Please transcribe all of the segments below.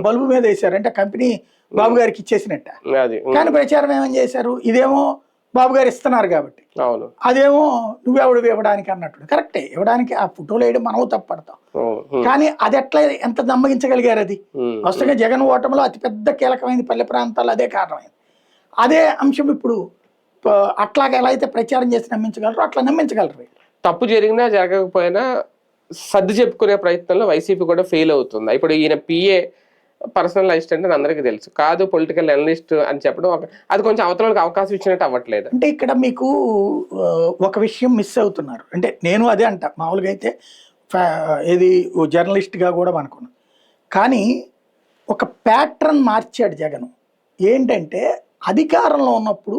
Bulb మీద వేశారు అంటే కంపెనీ బాబు గారికి ఇచ్చేసినట్ట. అది కానీ ప్రచారం ఏమని చేశారు, ఇదేమో బాబు గారు ఇస్తున్నారు కాబట్టి, అవును అదేమో నువ్వెవడు ఇవ్వడానికి అన్నట్టు. కరెక్టే, ఇవ్వడానికి ఆ ఫోటోలు వేయడం మనము తప్పడతాం, కానీ అది ఎట్లా ఎంత నమ్మగించగలిగారు? అది వస్తుగా జగన్ ఓటమిలో అతిపెద్ద కీలకమైంది పల్లె ప్రాంతాలు అదే కారణమైంది. అదే అంశం ఇప్పుడు అట్లాగా ఎలా అయితే ప్రచారం చేసి నమ్మించగలరో అట్లా నమ్మించగలరు. తప్పు జరిగినా జరగకపోయినా సర్ది చెప్పుకునే ప్రయత్నంలో వైసీపీ కూడా ఫెయిల్ అవుతుంది. ఇప్పుడు ఈయన పిఏ పర్సనల్ అసిస్టెంట్ అని అందరికీ తెలుసు, కాదు పొలిటికల్ అనలిస్ట్ అని చెప్పడం అది కొంచెం అవతలకి అవకాశం ఇచ్చినట్టు అవ్వట్లేదు. అంటే ఇక్కడ మీకు ఒక విషయం మిస్ అవుతున్నారు. అంటే నేను అదే అంట, మామూలుగా అయితే ఏది జర్నలిస్ట్గా కూడా అనుకున్నాను, కానీ ఒక ప్యాటర్న్ మార్చాడు జగన్. ఏంటంటే అధికారంలో ఉన్నప్పుడు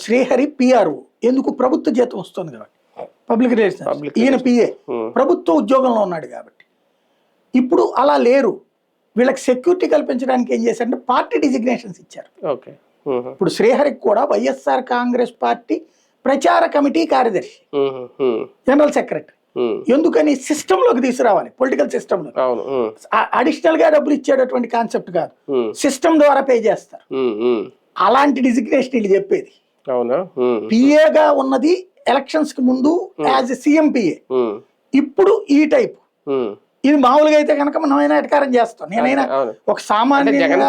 శ్రీహరి పిఆర్ఓ, ఎందుకు ప్రభుత్వ జీతం వస్తుంది కాబట్టి పబ్లిక్ రిలేషన్స్, ఈయన పిఏ ప్రభుత్వ ఉద్యోగంలో ఉన్నాడు కాబట్టి. ఇప్పుడు అలా లేరు, వీళ్ళకి సెక్యూరిటీ కల్పించడానికి ఏం చేశారంటే పార్టీ డిజిగ్నేషన్స్ ఇచ్చారు. ఇప్పుడు శ్రీహరికి కూడా వైఎస్ఆర్ కాంగ్రెస్ పార్టీ ప్రచార కమిటీ కార్యదర్శి, జనరల్ సెక్రటరీ. ఎందుకని? సిస్టంలోకి తీసుకురావాలి, పొలిటికల్ సిస్టంలో. అడిషనల్ గా డబ్బులు ఇచ్చేటటువంటి కాన్సెప్ట్ కాదు, సిస్టమ్ ద్వారా పే చేస్తారు. అలాంటి డిజిగ్నేషన్ వీళ్ళు చెప్పేది. పిఏగా ఉన్నది ఎలక్షన్స్ కి ముందు యాజ్ సీఎం పిఏ, ఇప్పుడు ఈ టైప్. ఇది మామూలుగా అయితే కనుక మనమైనా ఎటకారం చేస్తాం, నేనైనా ఒక సామాన్యంగా